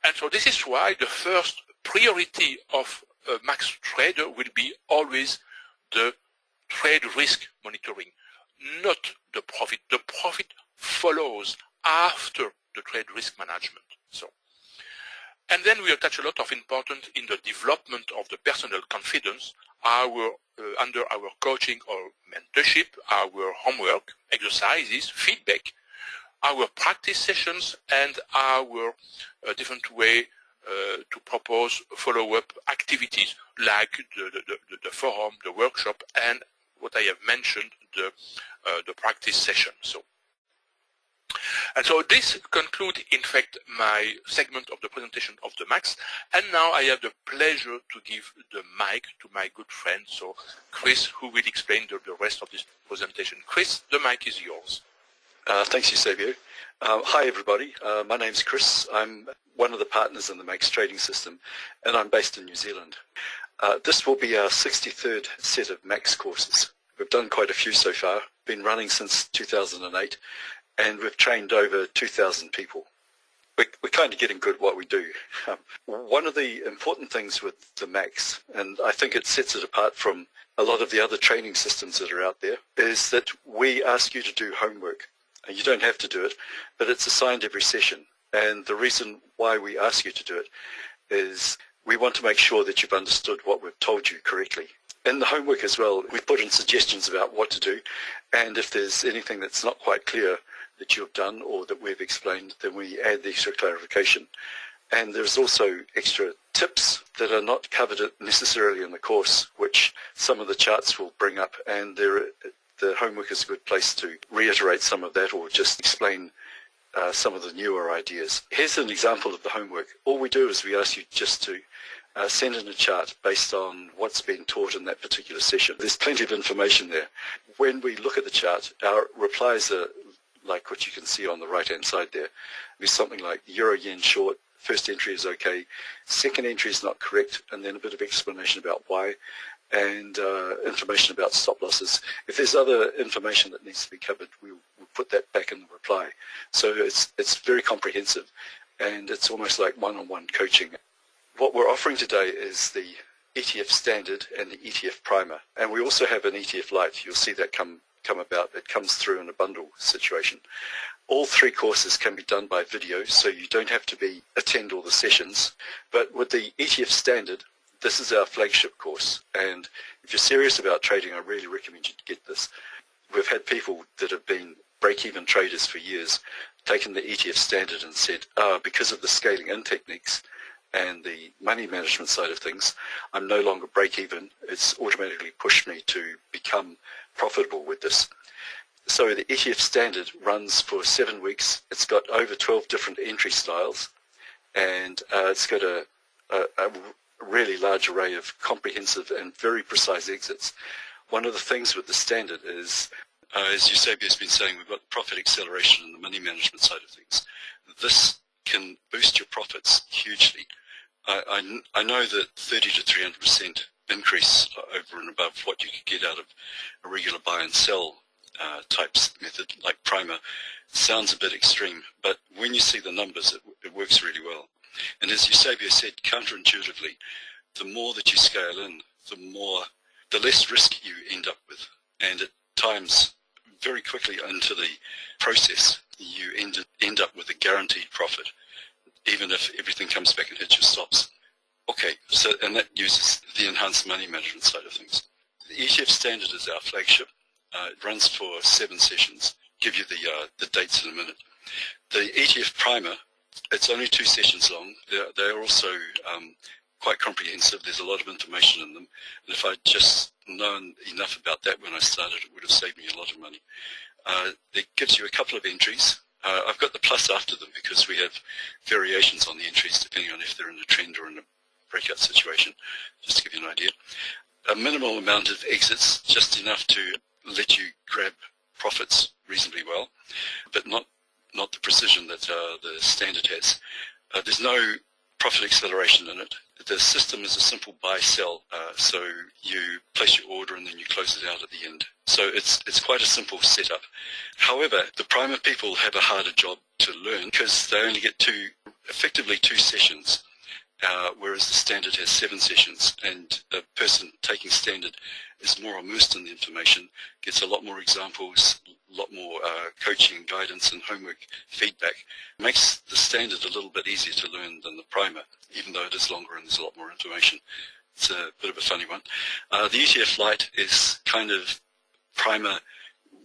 And so this is why the first priority of a max trader will be always the trade risk monitoring, not the profit. The profit follows after the trade risk management. And then we attach a lot of importance in the development of the personal confidence, under our coaching or mentorship, our homework, exercises, feedback, our practice sessions, and our different way to propose follow-up activities like the forum, the workshop, and what I have mentioned, the practice session. And so this concludes, in fact, my segment of the presentation of the max. And now I have the pleasure to give the mic to my good friend, Chris, who will explain the rest of this presentation. Chris, the mic is yours. Thanks, Eusebio. Hi, everybody. My name's Chris. I'm one of the partners in the Max Trading System, and I'm based in New Zealand. This will be our 63rd set of Max courses. We've done quite a few so far, been running since 2008, and we've trained over 2,000 people. We're kind of getting good at what we do. One of the important things with the Max, and I think it sets it apart from a lot of the other training systems that are out there, is that we ask you to do homework. And you don't have to do it, but it's assigned every session. And the reason why we ask you to do it is we want to make sure that you've understood what we've told you correctly. In the homework as well, we've put in suggestions about what to do, and if there's anything that's not quite clear that you've done or that we've explained, then we add the extra clarification. And there's also extra tips that are not covered necessarily in the course, which some of the charts will bring up, and the homework is a good place to reiterate some of that or just explain some of the newer ideas. Here's an example of the homework. All we do is we ask you just to send in a chart based on what's been taught in that particular session. There's plenty of information there. When we look at the chart, our replies are like what you can see on the right-hand side there. There's something like Euro-Yen short, first entry is okay, second entry is not correct, and then a bit of explanation about why, and information about stop losses. If there's other information that needs to be covered, we'll put that back in the reply. So it's very comprehensive, and it's almost like one-on-one coaching. What we're offering today is the ETF Standard and the ETF Primer, and we also have an ETF Lite. You'll see that come about. It comes through in a bundle situation. All three courses can be done by video, so you don't have to attend all the sessions. But with the ETF Standard, this is our flagship course, and if you're serious about trading, I really recommend you get this. We've had people that have been break-even traders for years, taken the ETF Standard and said, because of the scaling in techniques and the money management side of things, I'm no longer break-even. It's automatically pushed me to become profitable with this. So the ETF Standard runs for 7 weeks. It's got over 12 different entry styles, and it's got a really large array of comprehensive and very precise exits. One of the things with the Standard is, as Eusebio has been saying, we've got profit acceleration in the money management side of things. This can boost your profits hugely. I know that 30 to 300% increase over and above what you could get out of a regular buy and sell types method like Primer sounds a bit extreme, but when you see the numbers, it works really well. And as Eusebio said, counterintuitively, the more that you scale in, the less risk you end up with. And at times, very quickly into the process, you end up with a guaranteed profit, even if everything comes back and hits your stops. Okay, and that uses the enhanced money management side of things. The ETF Standard is our flagship. It runs for 7 sessions. Give you the dates in a minute. The ETF Primer, it's only 2 sessions long. They're also quite comprehensive. There's a lot of information in them. And if I'd just known enough about that when I started, it would have saved me a lot of money. It gives you a couple of entries. I've got the plus after them because we have variations on the entries depending on if they're in a trend or in a breakout situation, just to give you an idea. A minimal amount of exits, just enough to let you grab profits reasonably well, but not the precision that the Standard has. There's no profit acceleration in it. The system is a simple buy-sell, so you place your order and then you close it out at the end. So it's quite a simple setup. However, the Primer people have a harder job to learn because they only get effectively two sessions, whereas the Standard has 7 sessions, and the person taking Standard is more immersed in the information, gets a lot more examples, a lot more coaching, guidance, and homework feedback. It makes the Standard a little bit easier to learn than the Primer, even though it is longer and there's a lot more information. It's a bit of a funny one. The ETF Lite is kind of Primer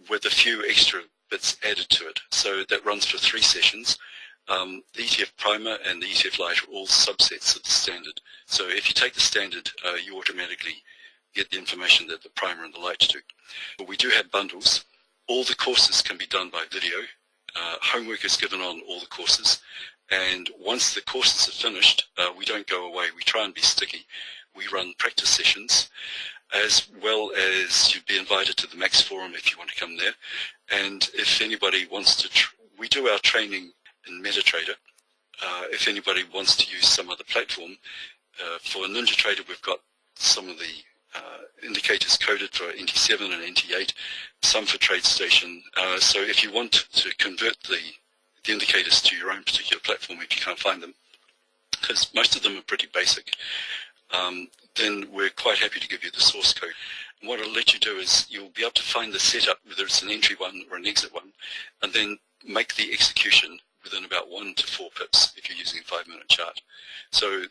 with a few extra bits added to it. So that runs for 3 sessions. The ETF Primer and the ETF Lite are all subsets of the Standard. So if you take the Standard, you automatically get the information that the Primer and the Lite do. But we do have bundles. All the courses can be done by video. Homework is given on all the courses. And once the courses are finished, we don't go away. We try and be sticky. We run practice sessions, as well as you'd be invited to the Max Forum if you want to come there. And if anybody wants to, we do our training in MetaTrader. If anybody wants to use some other platform, for NinjaTrader we've got some of the indicators coded for NT7 and NT8, some for TradeStation. So if you want to convert the indicators to your own particular platform, if you can't find them, because most of them are pretty basic, then we're quite happy to give you the source code. And what it'll let you do is you'll be able to find the setup, whether it's an entry one or an exit one, and then make the execution within about 1 to 4 pips if you're using a 5-minute chart. So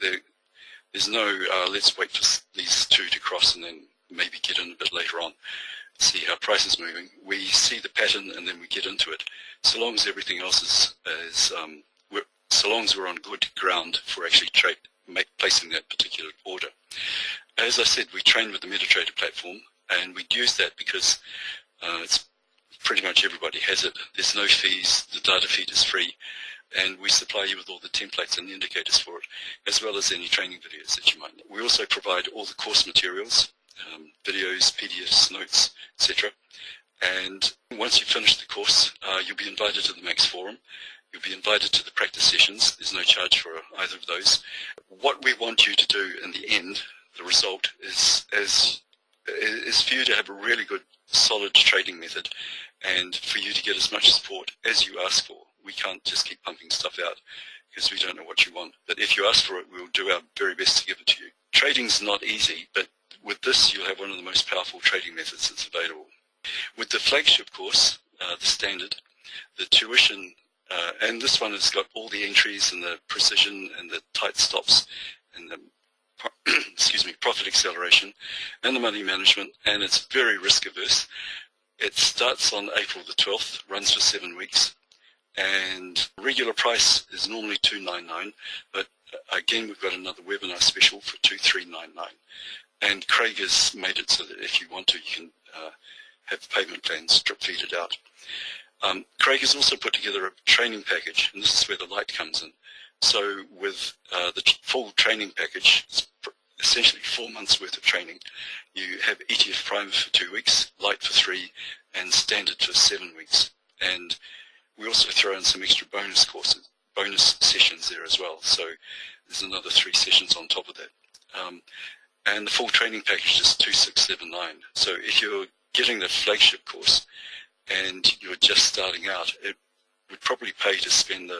there's no let's wait for these 2 to cross and then maybe get in a bit later on, see how price is moving. We see the pattern and then we get into it. So long as everything else so long as we're on good ground for actually placing that particular order. As I said, we train with the MetaTrader platform, and we use that because it's pretty much everybody has it. There's no fees, the data feed is free, and we supply you with all the templates and the indicators for it, as well as any training videos that you might need. We also provide all the course materials, videos, PDFs, notes, etc. And once you finish the course, you'll be invited to the Max Forum. You'll be invited to the practice sessions. There's no charge for either of those. What we want you to do in the end, the result, is for you to have a really good, solid trading method, and for you to get as much support as you ask for. We can't just keep pumping stuff out because we don't know what you want. But if you ask for it, we'll do our very best to give it to you. Trading's not easy, but with this, you'll have one of the most powerful trading methods that's available. With the flagship course, the standard, the tuition, and this one has got all the entries and the precision and the tight stops and the profit acceleration and the money management, and it's very risk averse. It starts on April the 12th, runs for 7 weeks, and regular price is normally $299, but again we've got another webinar special for $2399. And Craig has made it so that if you want to, you can have the payment plans drip feeded out. Craig has also put together a training package, and this is where the light comes in. So with the full training package, it's essentially 4 months worth of training. You have ETF-Primer for 2 weeks, Light for 3, and Standard for 7 weeks. And we also throw in some extra bonus courses, bonus sessions there as well. So there's another 3 sessions on top of that. And the full training package is $2679. So if you're getting the flagship course and you're just starting out, it would probably pay to spend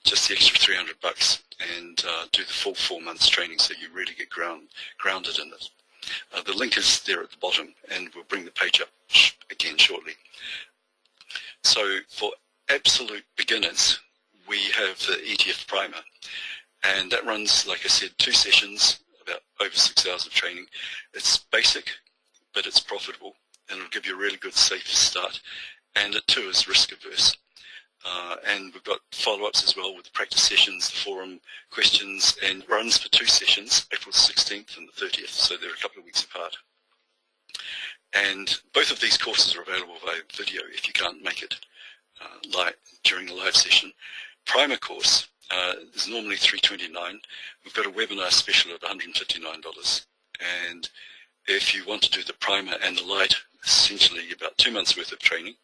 just the extra $300 and do the full 4 months training, so you really get grounded in it. The link is there at the bottom, and we'll bring the page up again shortly. So for absolute beginners, we have the ETF Primer, and that runs, like I said, 2 sessions, about over 6 hours of training. It's basic, but it's profitable, and it'll give you a really good, safe start. And it too is risk averse. And we've got follow-ups as well with the practice sessions, the forum questions, and runs for 2 sessions, April 16th and the 30th, so they're a couple of weeks apart. And both of these courses are available via video if you can't make it live during the live session. Primer course is normally $329. We've got a webinar special at $159. And if you want to do the Primer and the Light, essentially about 2 months worth of training,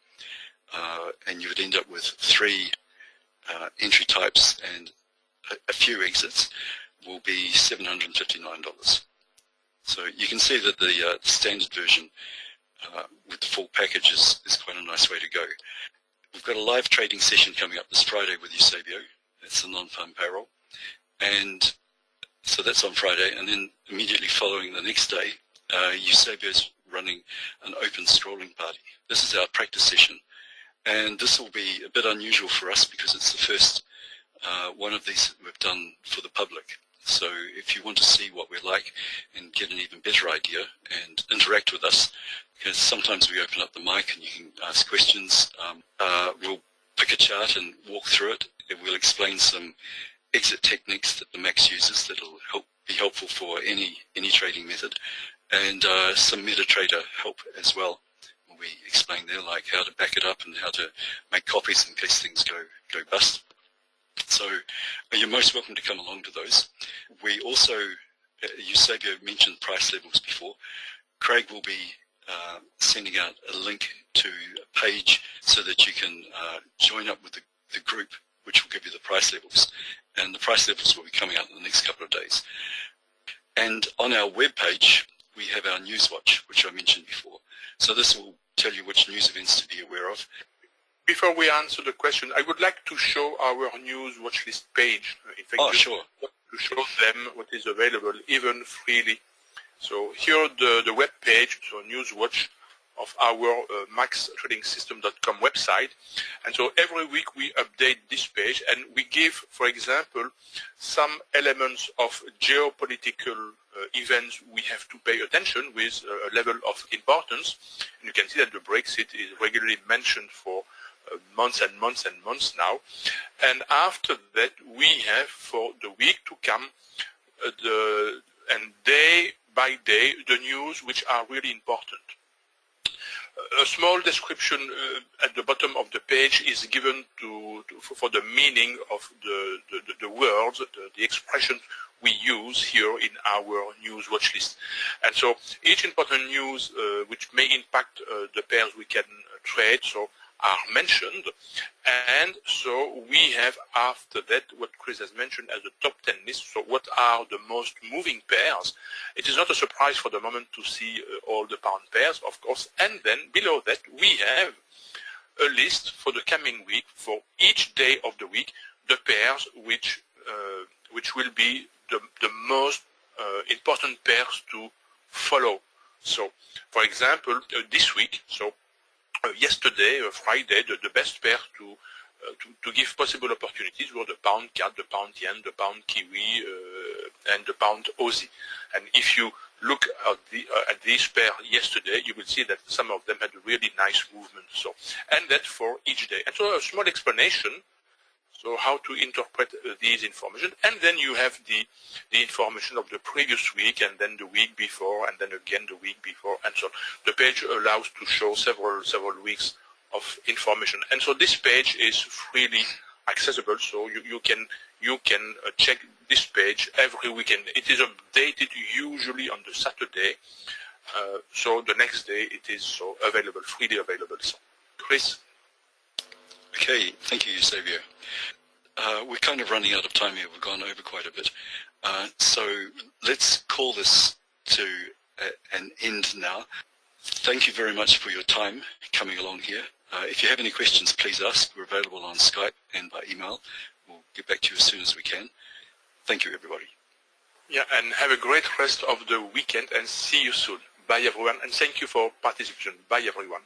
and you would end up with 3 entry types and a few exits, will be $759. So you can see that the standard version with the full package is quite a nice way to go. We've got a live trading session coming up this Friday with Eusebio. It's the non-farm payroll. And so that's on Friday, and then immediately following the next day, Eusebio's running an open scrolling party. This is our practice session. And this will be a bit unusual for us because it's the first one of these that we've done for the public. So if you want to see what we're like and get an even better idea and interact with us, because sometimes we open up the mic and you can ask questions, we'll pick a chart and walk through it. We'll explain some exit techniques that the Max uses that will be helpful for any trading method, and some MetaTrader help as well. We explain there, like how to back it up and how to make copies in case things go bust. So you're most welcome to come along to those. We also, Eusebio mentioned price levels before. Craig will be sending out a link to a page so that you can join up with the group, which will give you the price levels. And the price levels will be coming out in the next couple of days. And on our webpage, we have our news watch, which I mentioned before. So this will tell you which news events to be aware of. Before we answer the question, I would like to show our news watch list page. In fact, sure. To show them what is available, even freely. So here the web page, so news watch of our maxtradingsystem.com website. And so every week we update this page, and we give, for example, some elements of geopolitical events we have to pay attention with a level of importance. And you can see that the Brexit is regularly mentioned for months and months and months now. And after that, we have for the week to come, and day by day, the news which are really important. A small description at the bottom of the page is given for the meaning of the words, the expressions we use here in our news watch list. And so each important news which may impact the pairs we can trade are mentioned, and so we have after that what Chris has mentioned as the top 10 list. So what are the most moving pairs? It is not a surprise for the moment to see all the pound pairs, of course, and then below that we have a list for the coming week for each day of the week, the pairs which will be the most important pairs to follow. So for example, this week, yesterday, Friday, the best pair to give possible opportunities were the pound CAD, the pound yen, the pound kiwi, and the pound Aussie. And if you look at these pair yesterday, you will see that some of them had a really nice movement. So, and that for each day. And so a small explanation. So how to interpret these information, and then you have the information of the previous week, and then the week before, and then again the week before, and so on. The page allows to show several weeks of information, and so this page is freely accessible. So you can check this page every weekend. It is updated usually on the Saturday, so the next day it is available, freely available. So, Chris. Okay, thank you, Xavier. We're kind of running out of time here. We've gone over quite a bit. So let's call this to an end now. Thank you very much for your time coming along here. If you have any questions, please ask. We're available on Skype and by email. We'll get back to you as soon as we can. Thank you, everybody. Yeah, and have a great rest of the weekend, and see you soon. Bye, everyone, and thank you for participation. Bye, everyone.